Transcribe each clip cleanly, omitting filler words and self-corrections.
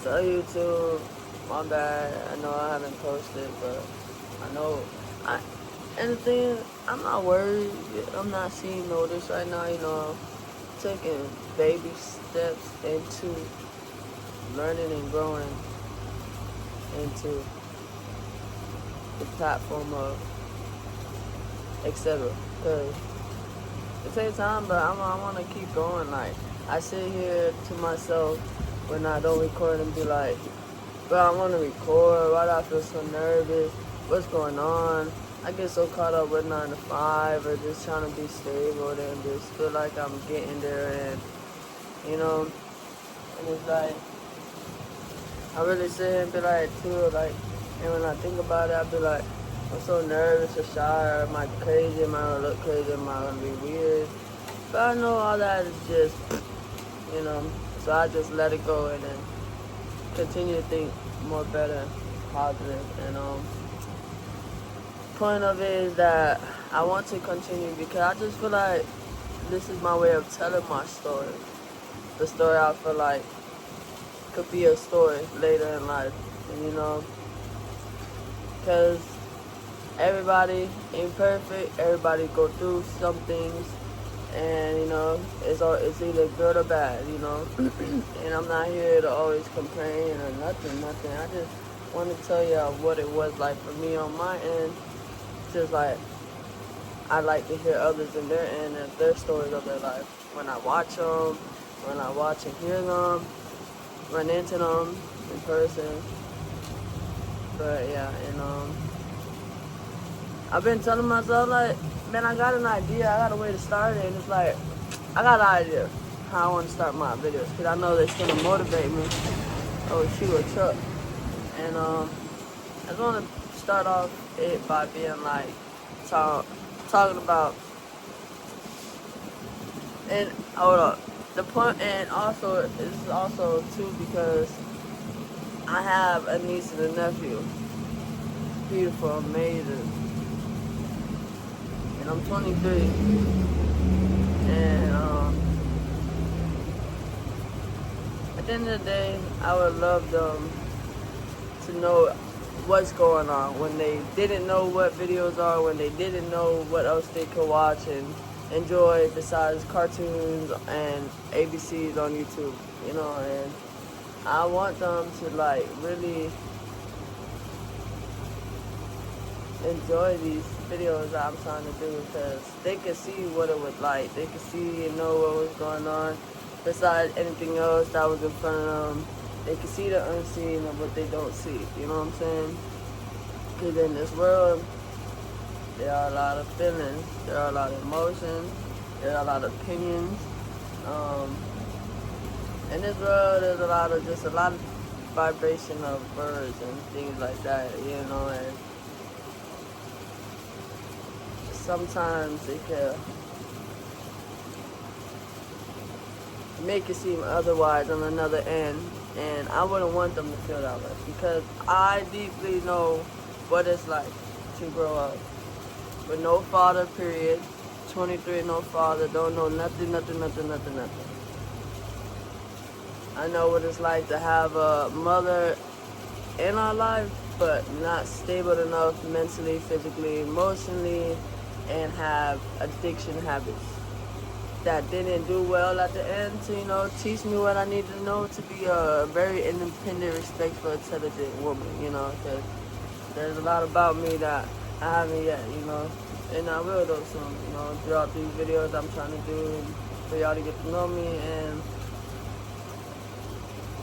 So YouTube, my bad. I know I haven't posted, but I know I. And the thing is, I'm not worried. I'm not seeing notice right now. Taking baby steps into learning and growing into the platform of etc. Because it takes time, but I want to keep going. Like, I sit here to myself when I don't record and be like, bro, I want to record. Why do I feel so nervous? What's going on? I get so caught up with 9 to 5 or just trying to be stable and just feel like I'm getting there and it's like, I really sit here and be like, too, like, and when I think about it, I be like, I'm so nervous or shy, or am I crazy? Am I gonna look crazy? Am I gonna be weird? But I know all that is just, so I just let it go and then continue to think more better, positive, and point of it is that I want to continue because I just feel like this is my way of telling my story. The story I feel like could be a story later in life, and because everybody ain't perfect, everybody go through some things, and it's either good or bad, and I'm not here to always complain or nothing. I just want to tell you what it was like for me on my end. Just like I like to hear others in their end and their stories of their life. When I watch them, when I watch and hear them, run into them in person. But yeah, and I've been telling myself like, man, I got an idea. I got a way to start it, and it's like I got an idea how I want to start my videos because I know it's gonna motivate me. Oh shoot, a truck, and I just want to start off it by being like talking about, and hold up, the point, and also this is also too because I have a niece and a nephew, beautiful, amazing, and I'm 23, and at the end of the day, I would love them to know what's going on when they didn't know what videos are, when they didn't know what else they could watch and enjoy besides cartoons and ABCs on YouTube, and I want them to like really enjoy these videos that I'm trying to do because they can see what it was like, they can see and know what was going on besides anything else that was in front of them. They can see the unseen of what they don't see, you know what I'm saying? Because in this world, there are a lot of feelings, there are a lot of emotions, there are a lot of opinions. In this world, there's a lot of vibration of words and things like that, and sometimes it can make it seem otherwise on another end, and I wouldn't want them to feel that way because I deeply know what it's like to grow up with no father, period. 23, no father, don't know nothing. I know what it's like to have a mother in our life, but not stable enough mentally, physically, emotionally, and have addiction habits that didn't do well at the end to, teach me what I need to know to be a very independent, respectful, intelligent woman, because there's a lot about me that I haven't yet, and I will though soon, throughout these videos I'm trying to do for y'all to get to know me, and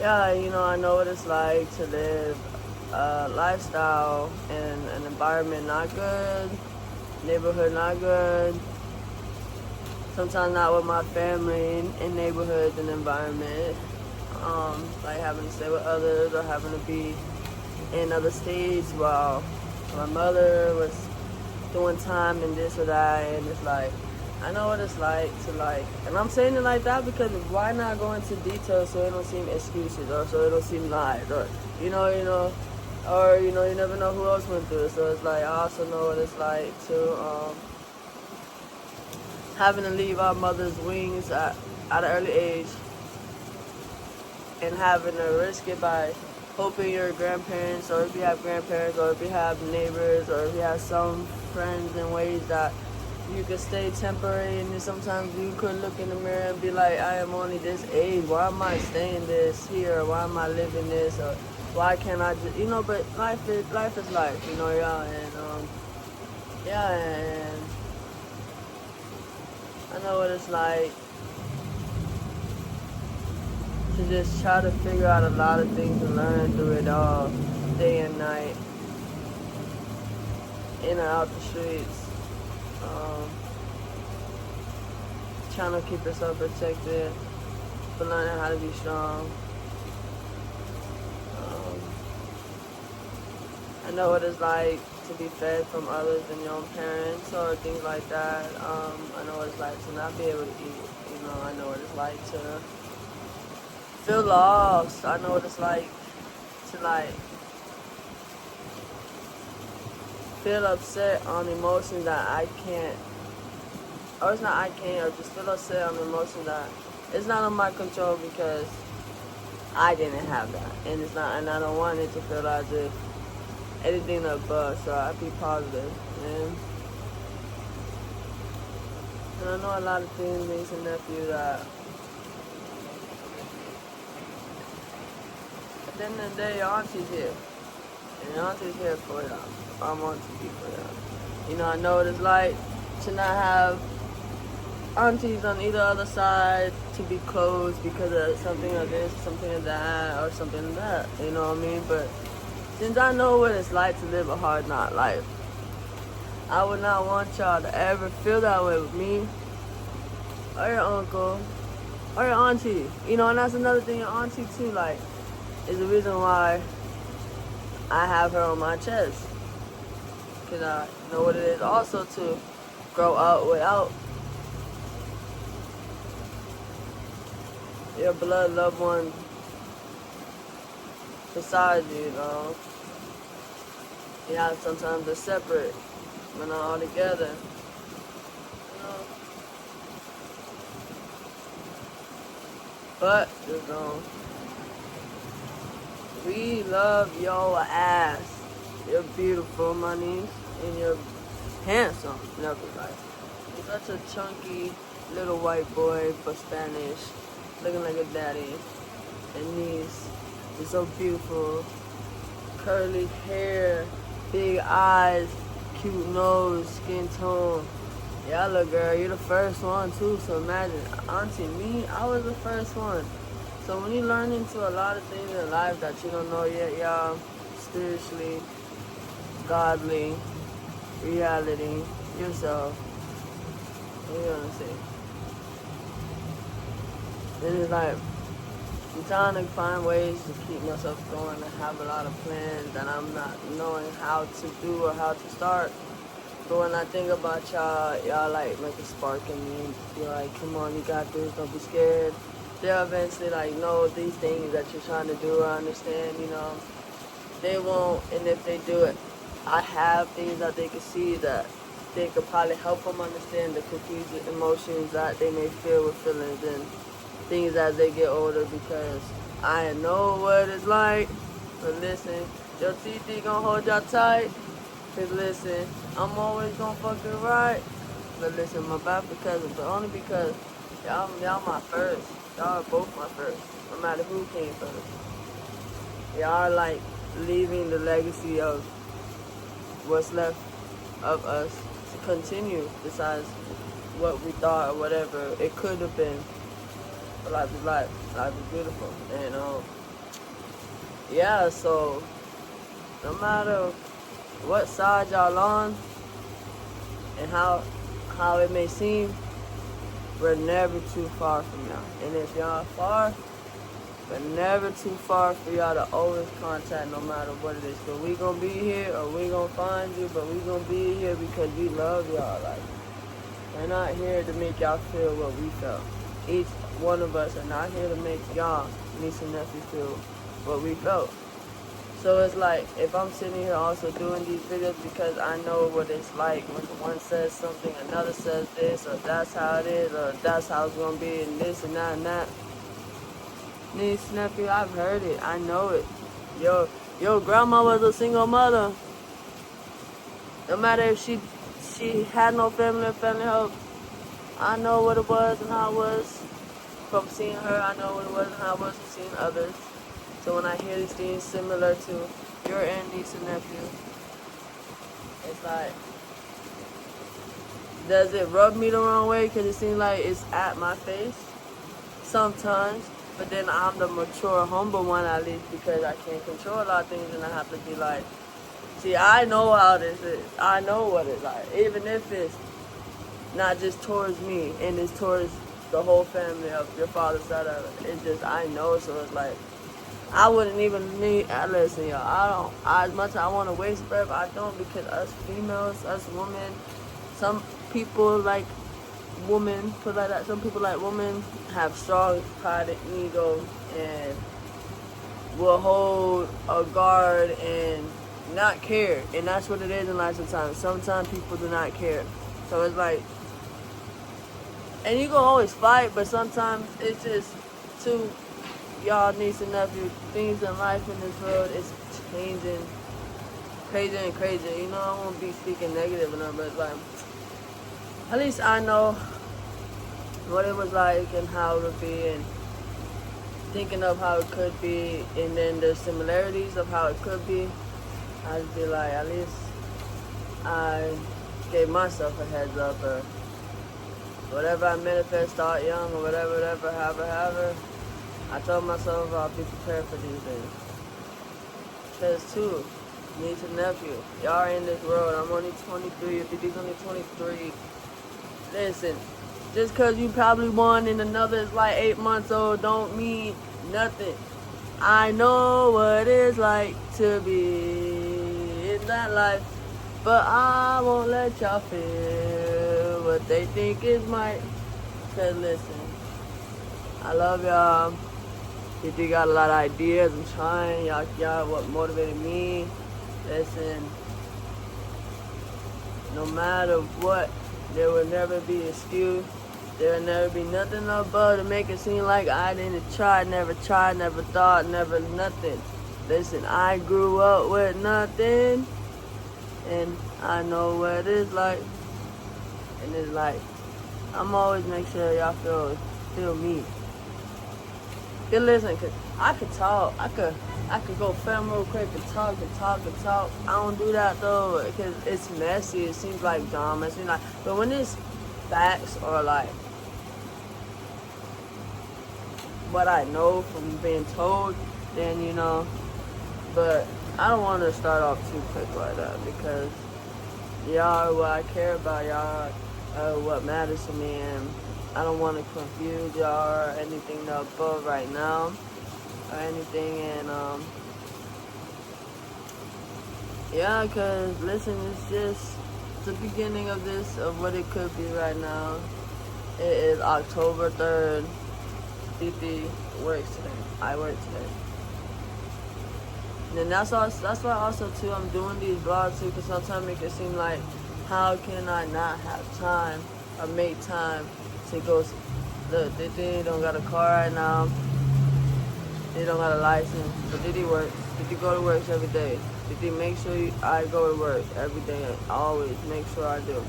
yeah, I know what it's like to live a lifestyle in an environment not good, neighborhood not good, sometimes not with my family in neighborhoods and environment, like having to stay with others or having to be in other states while my mother was doing time and this or that, and it's like, I know what it's like to like, and I'm saying it like that because why not go into detail so it don't seem excuses or so it don't seem lies or, or, you never know who else went through it, so it's like, I also know what it's like to, having to leave our mother's wings at an early age and having to risk it by hoping your grandparents, or if you have grandparents, or if you have neighbors, or if you have some friends in ways that you could stay temporary, and then sometimes you could look in the mirror and be like, I am only this age, why am I staying this here, why am I living this, or why can't I just, but life is life, yeah, and I know what it's like to just try to figure out a lot of things and learn through it all, day and night, in and out the streets, trying to keep yourself protected, but learning how to be strong. I know what it's like to be fed from others than your own parents or things like that. I know what it's like to not be able to eat. I know what it's like to feel lost. I know what it's like to feel upset on emotions that I can't, or it's not I can't, or just feel upset on emotions that it's not on my control because I didn't have that, and I don't want it to feel as if anything above. So I be positive, man. And I know a lot of things, niece and nephew, that at the end of the day, your auntie's here. And your auntie's here for y'all. I'm auntie for y'all. I know what it's like to not have aunties on either other side, to be closed because of something of this, something of that, or something of that. You know what I mean? But since I know what it's like to live a hard knock life, I would not want y'all to ever feel that way with me, or your uncle, or your auntie. And that's another thing, your auntie too, is the reason why I have her on my chest. Because I know what it is also to grow up without your blood loved one beside you, Yeah, sometimes they're separate, but not all together. But, we love your ass. You're beautiful, my niece, and you're handsome, nevertheless. You're such a chunky little white boy, but Spanish, looking like a daddy. And niece, you're so beautiful. Curly hair, big eyes, cute nose, skin tone. Yeah, look, girl, you're the first one too. So imagine, auntie, me, I was the first one. So when you learn into a lot of things in life that you don't know yet, y'all, spiritually, godly, reality, yourself, what are you gonna say? Then it's like, I'm trying to find ways to keep myself going and have a lot of plans that I'm not knowing how to do or how to start. But when I think about y'all make a spark in me. You're like, come on, you got this, don't be scared. They'll eventually know these things that you're trying to do or understand, They won't, and if they do it, I have things that they can see that they could probably help them understand the confused emotions that they may feel with feelings and things as they get older, because I know what it's like. But listen, your TT gonna hold y'all tight. Cause listen, I'm always gonna fuck it right. But listen, my bad for cousin, but only because y'all my first. Y'all are both my first, no matter who came first. Y'all are leaving the legacy of what's left of us to continue, besides what we thought or whatever it could have been. But life is life. Life is beautiful. And yeah, so no matter what side y'all on and how it may seem, we're never too far from y'all. And if y'all far, we're never too far for y'all to always contact, no matter what it is. So we gonna be here, or we gonna find you, but we gonna be here because we love y'all. We're not here to make y'all feel what we felt. Each one of us are not here to make y'all, niece and nephew, feel what we felt. So it's if I'm sitting here also doing these videos because I know what it's like when one says something, another says this, or that's how it is, or that's how it's going to be, and this and that and that. niece, nephew, I've heard it. I know it. Your grandma was a single mother. No matter if she had no family or family help, I know what it was and how it was from seeing her. I know what it was and how it was from seeing others. So when I hear these things similar to your aunt, niece, and nephew, it's like, does it rub me the wrong way? Because it seems like it's at my face sometimes. But then I'm the mature, humble one, at least, because I can't control a lot of things, and I have to be like, see, I know how this is. I know what it's like. Even if it's not just towards me, and it's towards the whole family of your father's side of it. It's just, I know, so it's like, I wouldn't even need, listen, y'all, as much as I want to waste breath, I don't, because us females, us women, some people like women, put like that, some people like women have strong pride and ego and will hold a guard and not care. And that's what it is in life sometimes. Sometimes people do not care. So it's like, and you can always fight, but sometimes it's just too, y'all niece and nephew, things in life in this world is changing crazy and crazy. You know, I won't be speaking negative enough, but it's like, at least I know what it was like and how it would be, and thinking of how it could be, and then the similarities of how it could be. I'd be like, at least I gave myself a heads up, or whatever I manifest, start young, or whatever, however, I told myself I'll be prepared for these things. Because too, niece and nephew, y'all are in this world. I'm only 23, if he's only 23. Listen, just because you probably won and another is like 8 months old don't mean nothing. I know what it's like to be in that life, but I won't let y'all feel what they think is might. Cause listen, I love y'all. If you got a lot of ideas, I'm trying. Y'all what motivated me. Listen, no matter what, there will never be an excuse. There will never be nothing above to make it seem like I didn't try, never thought, never nothing. Listen, I grew up with nothing, and I know what it's like. And it's like, I'm always make sure y'all feel me. Feel listen, cause I could talk, I could go film real quick and talk. I don't do that though, because it's messy. It seems like drama. It seems like, but when it's facts or like what I know from being told, then you know. But I don't want to start off too quick like that, because y'all are what I care about. Y'all are what matters to me, and I don't want to confuse y'all or anything above right now or anything. And yeah, cause listen, it's just the beginning of this, of what it could be right now. It is October 3rd. Titi works today. I work today. And then that's why also too I'm doing these vlogs too, because sometimes it can seem like, how can I not have time or make time to go? Look, Titi don't got a car right now. They don't got a license, but Titi works. Titi go to work every day. Titi make sure I go to work every day. Always make sure I do.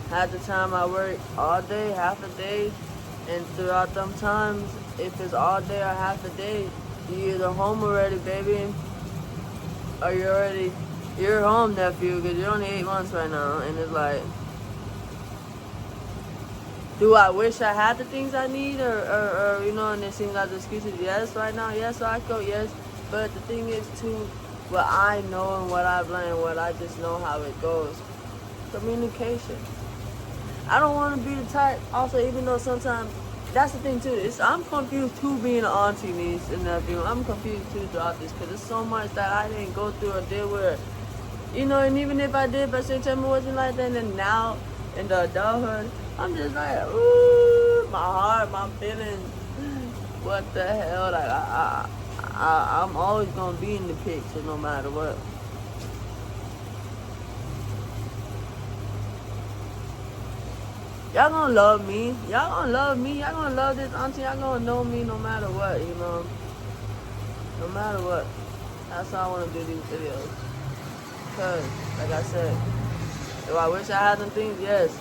Half the time I work all day, half a day, and throughout them times, if it's all day or half a day, you either home already, baby, or you're home, nephew, because you're only 8 months right now. And it's like, do I wish I had the things I need, or you know, and it seems like the excuses, yes, right now, yes, so I go, yes. But the thing is, too, what I know and what I've learned, what I just know how it goes, communication. I don't want to be the type, also, even though sometimes, that's the thing, too, I'm confused, too, being an auntie, niece, and nephew. I'm confused, too, throughout this, because there's so much that I didn't go through or deal with, you know, and even if I did, but say, tell me it wasn't like that, and then now, in the adulthood, I'm just like, ooh, my heart, my feelings, what the hell, like, I'm always gonna be in the picture no matter what. y'all gonna love me. Y'all gonna love me. Y'all gonna love this auntie. Y'all gonna know me no matter what, you know. No matter what. That's how I want to do these videos. Because, like I said, do I wish I had some things? Yes.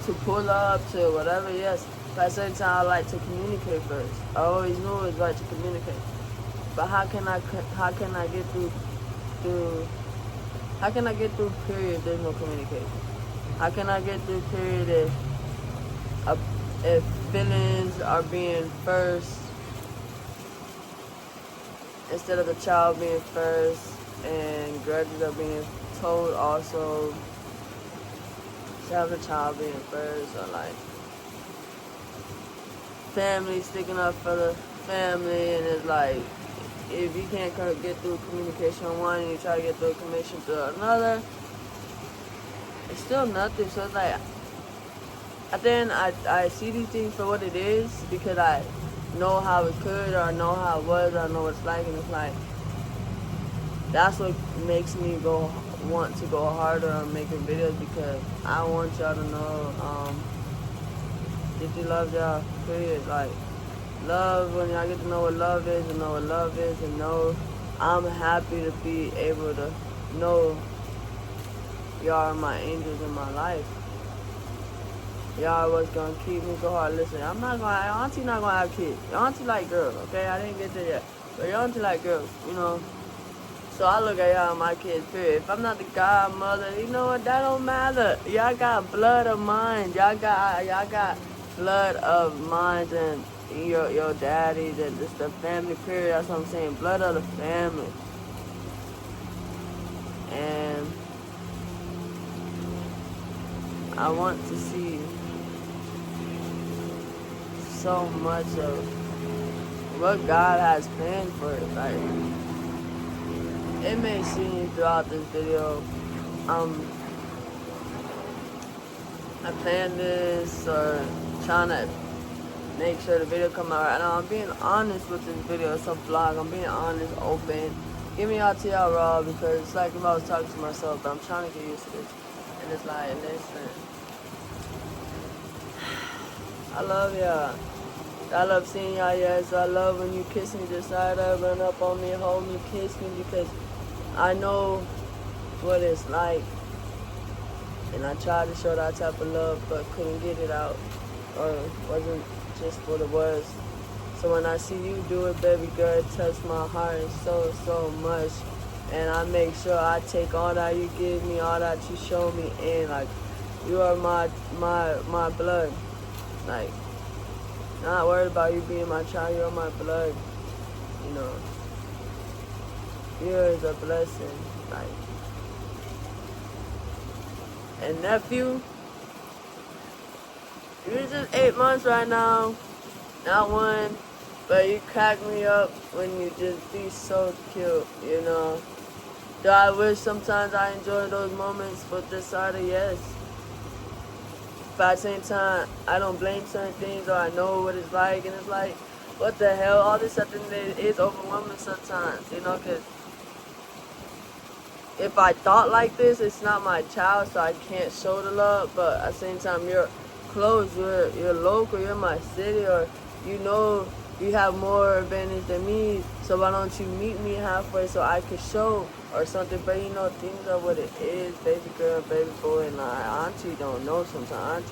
To pull up, to whatever, yes. But at the same time, I like to communicate first. I always knew it was right to communicate. But how can I get through how can I get through period if there's no communication? How can I get through period if feelings are being first instead of the child being first, and grudges are being told also instead of the child being first, or like family sticking up for the family, and it's like if you can't get through communication on one and you try to get through communication to another, it's still nothing. So it's like, then I see these things for what it is because I know how it could, or I know how it was, or I know what it's like, and it's like, that's what makes me want to go harder on making videos, because I want y'all to know that you love y'all, period. Like, love, when y'all get to know what love is, and know what love is, and know I'm happy to be able to know y'all are my angels in my life. Y'all was gonna keep me so hard. Listen, I'm not gonna, auntie not gonna have kids. Your auntie like girls, okay? I didn't get there yet. But your auntie like girls, you know? So I look at y'all, my kids, period. If I'm not the godmother, you know what, that don't matter. Y'all got blood of mine. Y'all got blood of mine, and your daddy, that it's the family, period. That's what I'm saying. Blood of the family. And I want to see so much of what God has planned for it. Like, it may seem throughout this video, I planned this or trying to make sure the video come out right. Now I'm being honest with this video. It's a vlog. I'm being honest, open. Give me out to y'all raw, because it's like if I was talking to myself, but I'm trying to get used to this. And it's like, listen, I love y'all. I love seeing y'all, yes. I love when you kiss me, just side up, run up on me, hold me, kiss me, because I know what it's like. And I tried to show that type of love, but couldn't get it out, or wasn't just what it was. So when I see you do it, baby girl, it touched my heart so, so much. And I make sure I take all that you give me, all that you show me, and like, you are my blood. Like, not worried about you being my child, you're my blood. You know, you is a blessing. Like, and nephew, you're just 8 months right now, not one, but you crack me up when you just be so cute, you know. Do I wish sometimes I enjoy those moments with this side of yes. But at the same time, I don't blame certain things, or I know what it's like, and it's like, what the hell, all this stuff is overwhelming sometimes, you know, because if I thought like this, it's not my child, so I can't show the love. But at the same time, you're close, you're local, you're my city, or you know you have more advantage than me, so why don't you meet me halfway so I can show or something. But you know, things are what it is, baby girl, baby boy, and auntie don't know sometimes.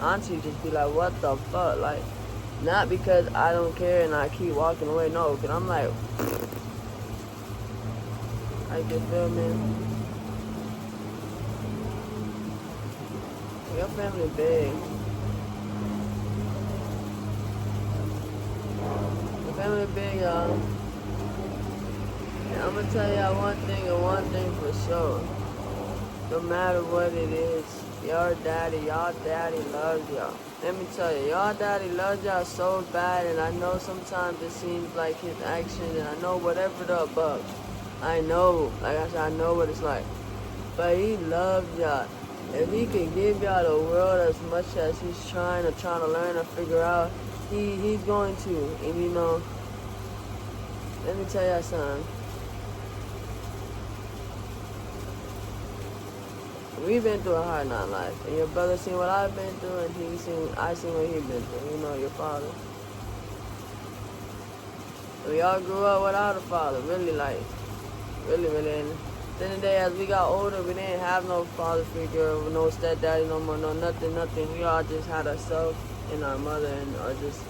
Auntie just be like, what the fuck? Like, not because I don't care and I keep walking away, no, because I'm like, I can feel me. Your family big. Your family big, y'all. And I'm gonna tell y'all one thing, and one thing for sure. No matter what it is, y'all daddy loves y'all. Let me tell you, y'all daddy loves y'all so bad, and I know sometimes it seems like his actions, and I know whatever the above. I know, like I said, I know what it's like. But he loves y'all. If he could give y'all the world as much as he's trying to learn or figure out, he's going to. And you know, let me tell y'all something. we've been through a hard knock life, and your brother seen what I've been through, and I seen what he been through. You know, your father. We all grew up without a father, really, like, really. And at the end of the day, as we got older, we didn't have no father figure, no stepdaddy no more, no nothing. We all just had ourselves and our mother, or just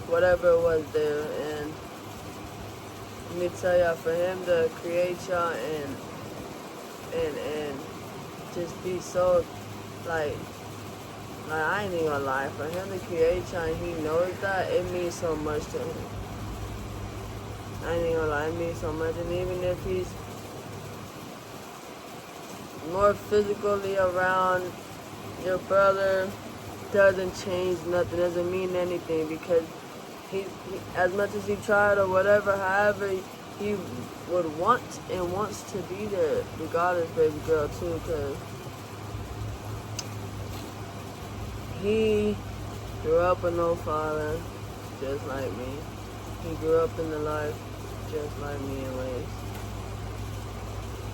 whatever was there. And let me tell y'all, for him to create y'all and just be so, like I ain't even gonna lie, for him to create y'all and he knows that, it means so much to him. I ain't even gonna lie, it means so much. And even if he's more physically around your brother, doesn't change nothing, doesn't mean anything, because he as much as he tried or whatever, however, he would want and wants to be there, regardless, baby girl, too, because he grew up with no father, just like me. He grew up in the life just like me in ways.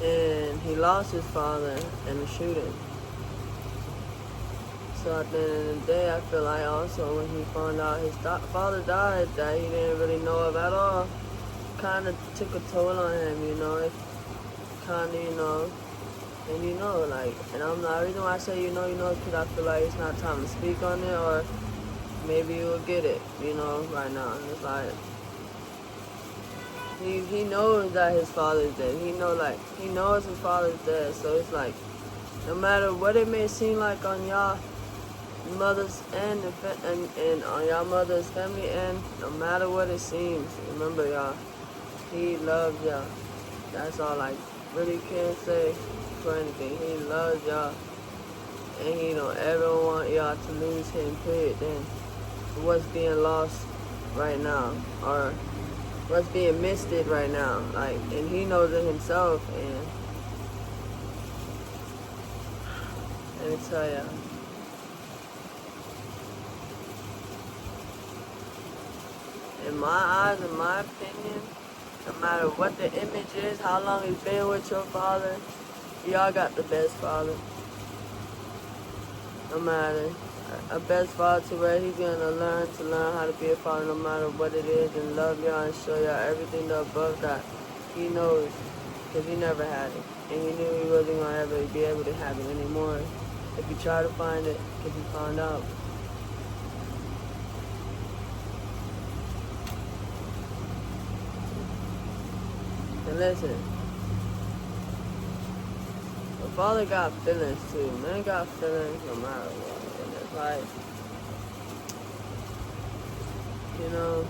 And he lost his father in a shooting. So at the end of the day, I feel like also when he found out his father died, that he didn't really know of at all, kind of took a toll on him, you know. It kind of, you know, and you know, like, and I'm not, the reason why I say you know, because I feel like it's not time to speak on it, or maybe you will get it, you know, right now. It's like, he knows that his father's dead. He knows his father's dead. So it's like, no matter what it may seem like on y'all mother's end and on y'all mother's family end, no matter what it seems, remember y'all, he loves y'all. That's all I really can say for anything. He loves y'all, and he don't ever want y'all to lose him, period. Then what's being lost right now, or what's being misted right now, like, and he knows it himself. And let me tell ya, in my eyes, in my opinion, no matter what the image is, how long it's been with your father, y'all got the best father. No matter, a best father to where he's gonna learn how to be a father no matter what it is, and love y'all and show y'all everything above that. He knows, because he never had it, and he knew he wasn't gonna ever be able to have it anymore if he tried to find it, because he found out. And listen, the father got feelings too. Man got feelings no matter what. And it's like, you know,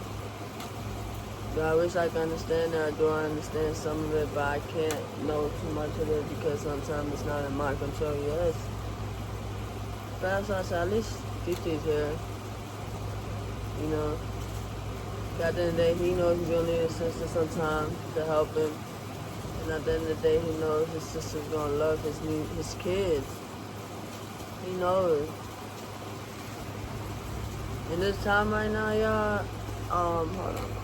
do I wish I could understand it, or do I understand some of it, but I can't know too much of it because sometimes it's not in my control. Yes. But that's why I said, at least Titi's here. You know, at the end of the day, he knows he's gonna need his sister sometime to help him. And at the end of the day, he knows his sister's gonna love his kids. He knows. In this time right now, y'all, hold on.